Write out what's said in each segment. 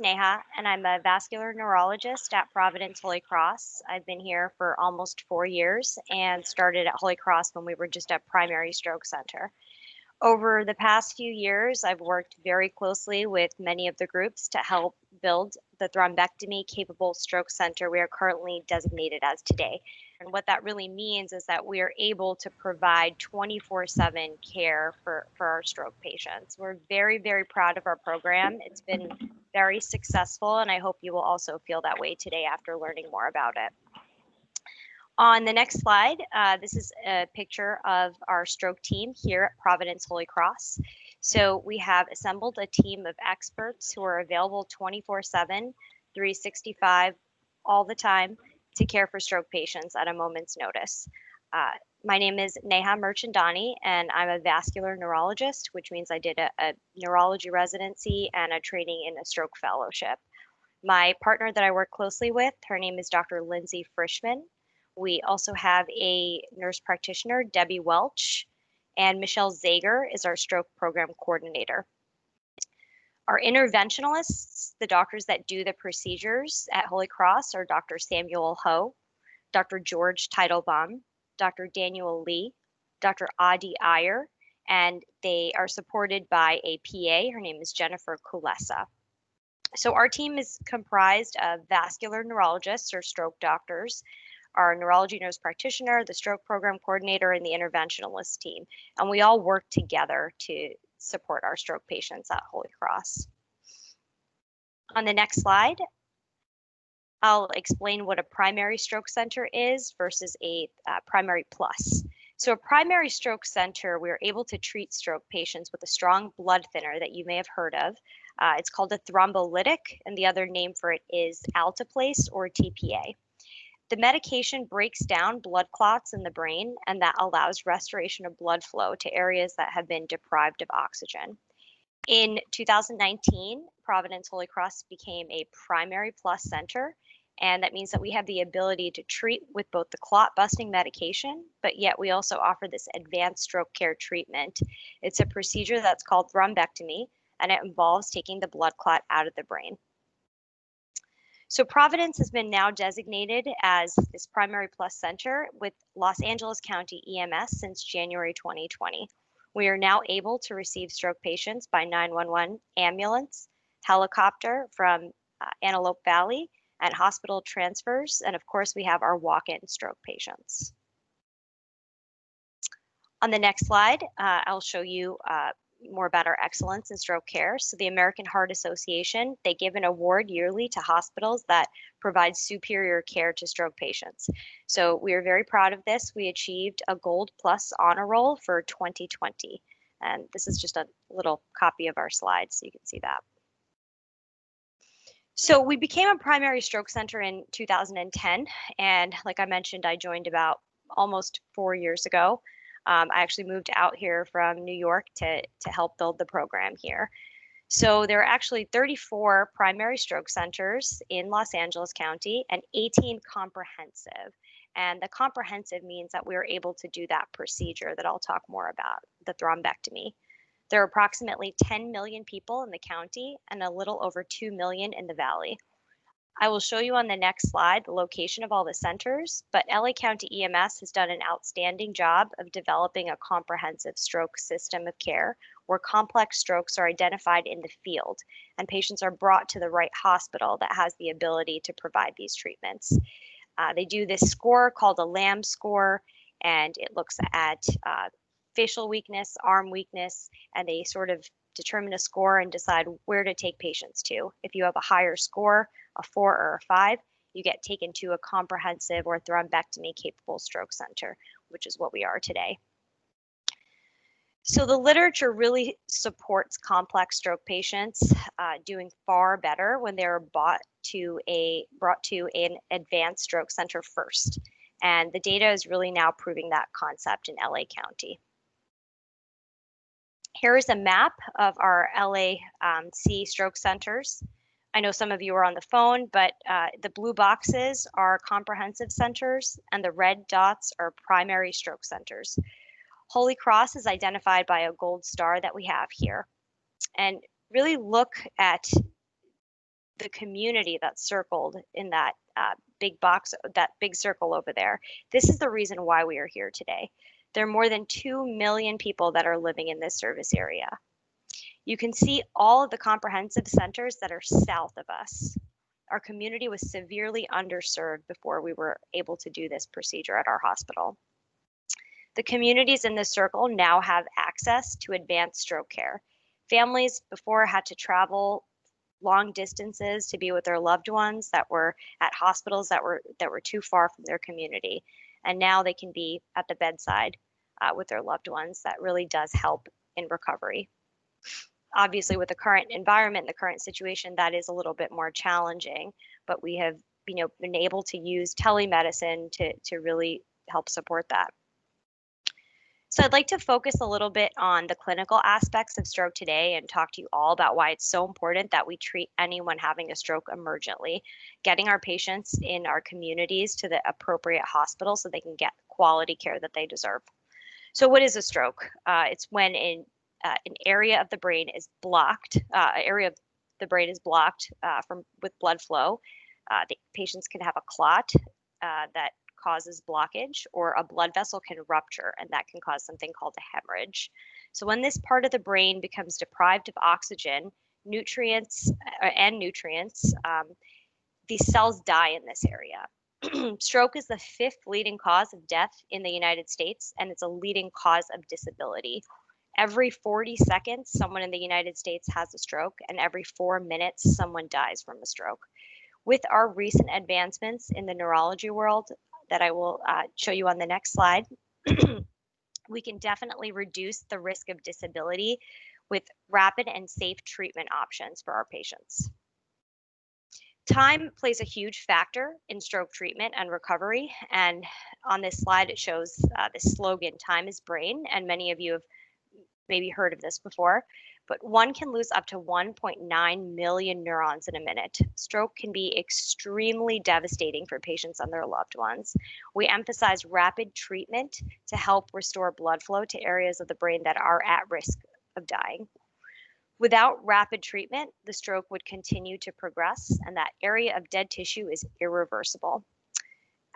Neha, and I'm a vascular neurologist at Providence Holy Cross. I've been here for almost 4 years and started at Holy Cross when we were just a primary stroke center. Over the past few years, I've worked very closely with many of the groups to help build the thrombectomy capable stroke center we are currently designated as today. And what that really means is that we are able to provide 24/7 care for our stroke patients. We're very, very proud of our program. It's been very successful, and I hope you will also feel that way today after learning more about it. On the next slide, this is a picture of our stroke team here at Providence Holy Cross. So we have assembled a team of experts who are available 24/7, 365, all the time to care for stroke patients at a moment's notice. My name is Neha Mirchandani, and I'm a vascular neurologist, which means I did a neurology residency and a training in a stroke fellowship. My partner that I work closely with, her name is Dr. Lindsay Frischman. We also have a nurse practitioner, Debbie Welch, and Michelle Zager is our stroke program coordinator. Our interventionalists, the doctors that do the procedures at Holy Cross, are Dr. Samuel Ho, Dr. George Teitelbaum, Dr. Daniel Lee, Dr. Adi Iyer, and they are supported by a PA. Her name is Jennifer Kulesa. So our team is comprised of vascular neurologists or stroke doctors, our neurology nurse practitioner, the stroke program coordinator, and the interventionalist team. And we all work together to support our stroke patients at Holy Cross. On the next slide, I'll explain what a primary stroke center is versus a primary plus. So a primary stroke center, we're able to treat stroke patients with a strong blood thinner that you may have heard of. It's called a thrombolytic, and the other name for it is alteplase or TPA. The medication breaks down blood clots in the brain, and that allows restoration of blood flow to areas that have been deprived of oxygen. In 2019, Providence Holy Cross became a primary plus center, and that means that we have the ability to treat with both the clot busting medication, but yet we also offer this advanced stroke care treatment. It's a procedure that's called thrombectomy, and it involves taking the blood clot out of the brain. So Providence has been now designated as this primary plus center with Los Angeles County EMS since January 2020. We are now able to receive stroke patients by 911 ambulance, helicopter from Antelope Valley, and hospital transfers. And of course, we have our walk-in stroke patients. On the next slide, I'll show you more about our excellence in stroke care. So the American Heart Association, they give an award yearly to hospitals that provide superior care to stroke patients. So we are very proud of this. We achieved a Gold Plus honor roll for 2020. And this is just a little copy of our slides, so you can see that. So we became a primary stroke center in 2010. And like I mentioned, I joined about almost 4 years ago. I actually moved out here from New York to help build the program here. So there are actually 34 primary stroke centers in Los Angeles County and 18 comprehensive. And the comprehensive means that we are able to do that procedure that I'll talk more about, the thrombectomy. There are approximately 10 million people in the county and a little over 2 million in the valley. I will show you on the next slide the location of all the centers, but LA County EMS has done an outstanding job of developing a comprehensive stroke system of care where complex strokes are identified in the field and patients are brought to the right hospital that has the ability to provide these treatments. They do this score called a LAM score, and it looks at facial weakness, arm weakness, and they sort of determine a score and decide where to take patients to. If you have a higher score, a 4 or a 5, you get taken to a comprehensive or thrombectomy capable stroke center, which is what we are today. So the literature really supports complex stroke patients doing far better when they're brought to an advanced stroke center first. And the data is really now proving that concept in LA County. Here is a map of our LAC stroke centers. I know some of you are on the phone, but the blue boxes are comprehensive centers and the red dots are primary stroke centers. Holy Cross is identified by a gold star that we have here. And really look at the community that's circled in that big box, that big circle over there. This is the reason why we are here today. There are more than 2 million people that are living in this service area. You can see all of the comprehensive centers that are south of us. Our community was severely underserved before we were able to do this procedure at our hospital. The communities in this circle now have access to advanced stroke care. Families before had to travel long distances to be with their loved ones that were at hospitals that were too far from their community, and now they can be at the bedside with their loved ones. That really does help in recovery. Obviously, with the current environment, the current situation, that is a little bit more challenging, but we have been able to use telemedicine to really help support that. So I'd like to focus a little bit on the clinical aspects of stroke today and talk to you all about why it's so important that we treat anyone having a stroke emergently, getting our patients in our communities to the appropriate hospital so they can get quality care that they deserve. So what is a stroke? It's when an area of the brain is blocked, with blood flow. The patients can have a clot that causes blockage, or a blood vessel can rupture, and that can cause something called a hemorrhage. So when this part of the brain becomes deprived of oxygen, nutrients, these cells die in this area. Stroke is the 5th leading cause of death in the United States, and it's a leading cause of disability. Every 40 seconds, someone in the United States has a stroke, and every 4 minutes, someone dies from a stroke. With our recent advancements in the neurology world that I will show you on the next slide, we can definitely reduce the risk of disability with rapid and safe treatment options for our patients. Time plays a huge factor in stroke treatment and recovery, and on this slide it shows the slogan, "Time is brain," and many of you have maybe heard of this before, but one can lose up to 1.9 million neurons in a minute. Stroke can be extremely devastating for patients and their loved ones. We emphasize rapid treatment to help restore blood flow to areas of the brain that are at risk of dying. Without rapid treatment, the stroke would continue to progress, and that area of dead tissue is irreversible.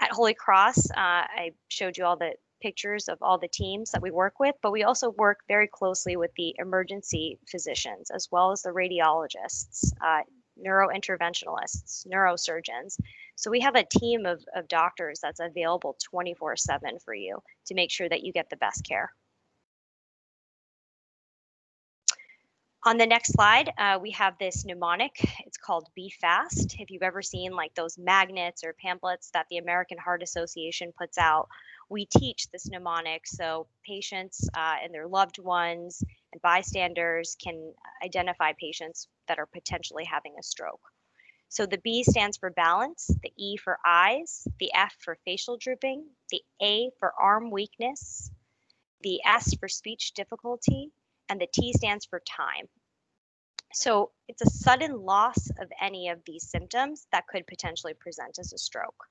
At Holy Cross, I showed you all the pictures of all the teams that we work with, but we also work very closely with the emergency physicians, as well as the radiologists, neurointerventionalists, neurosurgeons. So we have a team of doctors that's available 24/7 for you to make sure that you get the best care. On the next slide, we have this mnemonic. It's called Be Fast. If you've ever seen like those magnets or pamphlets that the American Heart Association puts out, we teach this mnemonic so patients and their loved ones and bystanders can identify patients that are potentially having a stroke. So the B stands for balance, the E for eyes, the F for facial drooping, the A for arm weakness, the S for speech difficulty, and the T stands for time. So it's a sudden loss of any of these symptoms that could potentially present as a stroke.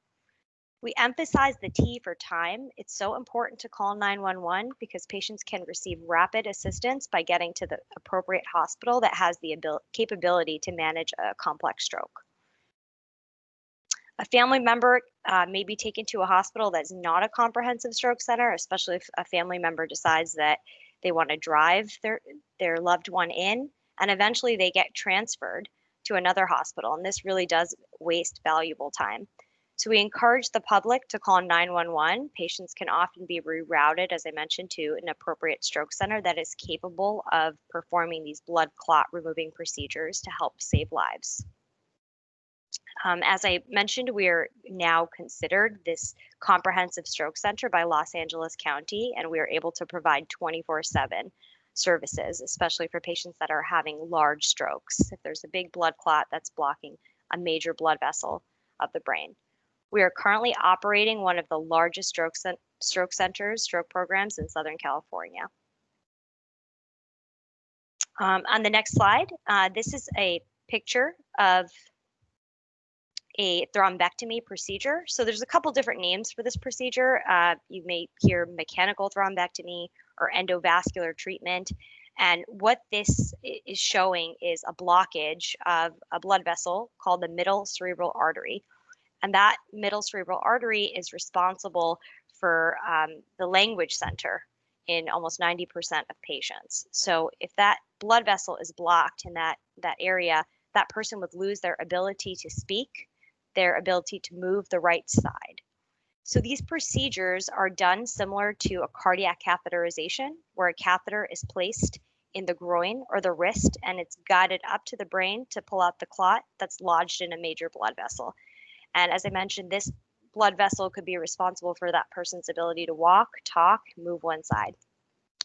We emphasize the T for time. It's so important to call 911 because patients can receive rapid assistance by getting to the appropriate hospital that has the capability to manage a complex stroke. A family member may be taken to a hospital that's not a comprehensive stroke center, especially if a family member decides that they want to drive their loved one in, and eventually they get transferred to another hospital, and this really does waste valuable time. So we encourage the public to call 911. Patients can often be rerouted, as I mentioned, to an appropriate stroke center that is capable of performing these blood clot removing procedures to help save lives. As I mentioned, we are now considered this comprehensive stroke center by Los Angeles County, and we are able to provide 24/7 services, especially for patients that are having large strokes. If there's a big blood clot that's blocking a major blood vessel of the brain. We are currently operating one of the largest stroke programs in Southern California. On the next slide, this is a picture of a thrombectomy procedure. So there's a couple different names for this procedure. You may hear mechanical thrombectomy or endovascular treatment. And what this is showing is a blockage of a blood vessel called the middle cerebral artery. And that middle cerebral artery is responsible for the language center in almost 90% of patients. So if that blood vessel is blocked in that area, that person would lose their ability to speak, their ability to move the right side. So these procedures are done similar to a cardiac catheterization, where a catheter is placed in the groin or the wrist and it's guided up to the brain to pull out the clot that's lodged in a major blood vessel. And as I mentioned, this blood vessel could be responsible for that person's ability to walk, talk, move one side.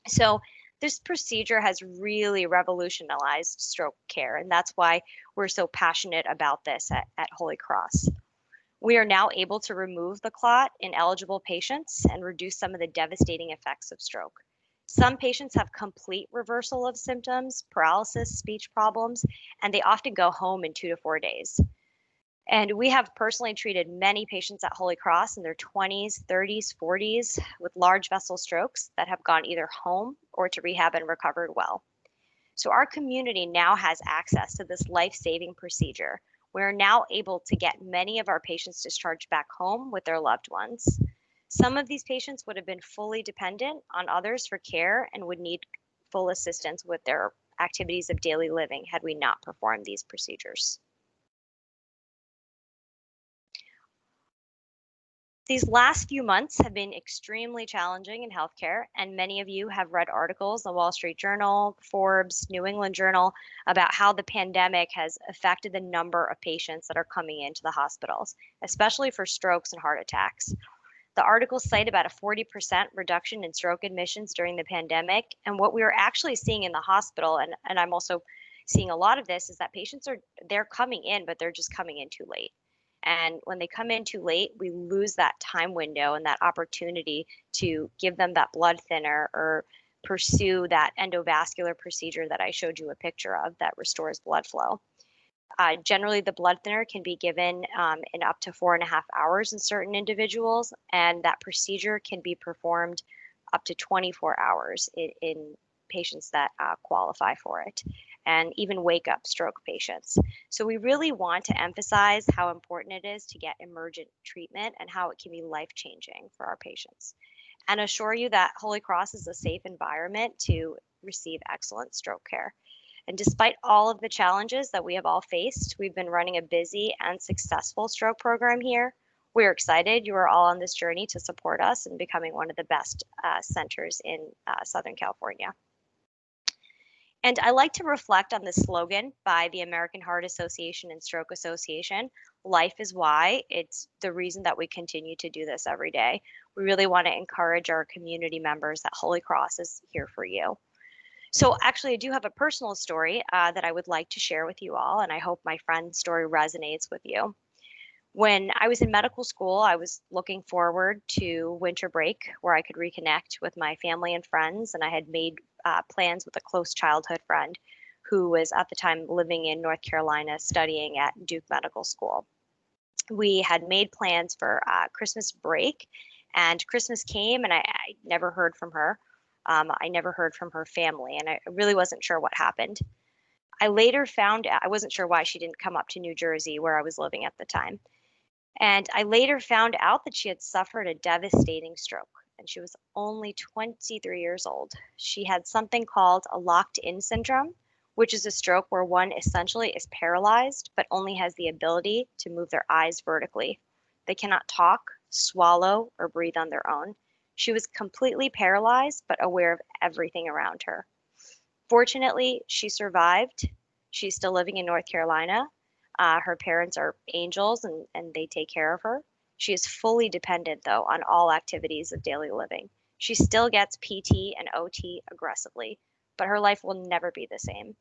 So this procedure has really revolutionized stroke care, and that's why we're so passionate about this at Holy Cross. We are now able to remove the clot in eligible patients and reduce some of the devastating effects of stroke. Some patients have complete reversal of symptoms, paralysis, speech problems, and they often go home in 2 to 4 days. And we have personally treated many patients at Holy Cross in their 20s, 30s, 40s with large vessel strokes that have gone either home or to rehab and recovered well. So our community now has access to this life-saving procedure. We're now able to get many of our patients discharged back home with their loved ones. Some of these patients would have been fully dependent on others for care and would need full assistance with their activities of daily living had we not performed these procedures. These last few months have been extremely challenging in healthcare, and many of you have read articles in the Wall Street Journal, Forbes, New England Journal about how the pandemic has affected the number of patients that are coming into the hospitals, especially for strokes and heart attacks. The articles cite about a 40% reduction in stroke admissions during the pandemic, and what we are actually seeing in the hospital, and I'm also seeing a lot of this, is that patients they're coming in, but they're just coming in too late. And when they come in too late, we lose that time window and that opportunity to give them that blood thinner or pursue that endovascular procedure that I showed you a picture of that restores blood flow. Generally, the blood thinner can be given in up to 4.5 hours in certain individuals, and that procedure can be performed up to 24 hours in patients that qualify for it, and even wake up stroke patients. So we really want to emphasize how important it is to get emergent treatment and how it can be life-changing for our patients, and assure you that Holy Cross is a safe environment to receive excellent stroke care. And despite all of the challenges that we have all faced, we've been running a busy and successful stroke program here. We're excited you are all on this journey to support us in becoming one of the best centers in Southern California. And I like to reflect on this slogan by the American Heart Association and Stroke Association, "Life is why." It's the reason that we continue to do this every day. We really want to encourage our community members that Holy Cross is here for you. So actually, I do have a personal story that I would like to share with you all, and I hope my friend's story resonates with you. When I was in medical school, I was looking forward to winter break where I could reconnect with my family and friends, and I had made plans with a close childhood friend who was at the time living in North Carolina studying at Duke Medical School. We had made plans for Christmas break, and Christmas came, and I never heard from her. I never heard from her family, and I really wasn't sure what happened. I later found out, I wasn't sure why she didn't come up to New Jersey where I was living at the time. And I later found out that she had suffered a devastating stroke, and she was only 23 years old. She had something called a locked-in syndrome, which is a stroke where one essentially is paralyzed but only has the ability to move their eyes vertically. They cannot talk, swallow, or breathe on their own. She was completely paralyzed but aware of everything around her. Fortunately, she survived. She's still living in North Carolina. Her parents are angels and they take care of her. She is fully dependent, though, on all activities of daily living. She still gets PT and OT aggressively, but her life will never be the same.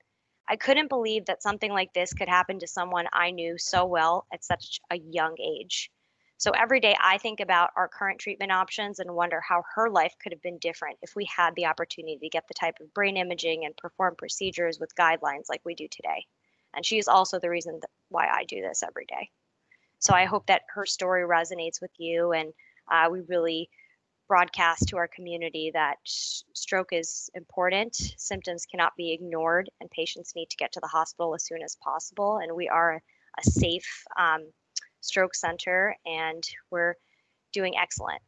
I couldn't believe that something like this could happen to someone I knew so well at such a young age. So every day I think about our current treatment options and wonder how her life could have been different if we had the opportunity to get the type of brain imaging and perform procedures with guidelines like we do today. And she is also the reason why I do this every day. So I hope that her story resonates with you, and we really broadcast to our community that stroke is important. Symptoms cannot be ignored, and patients need to get to the hospital as soon as possible. And we are a safe stroke center, and we're doing excellent.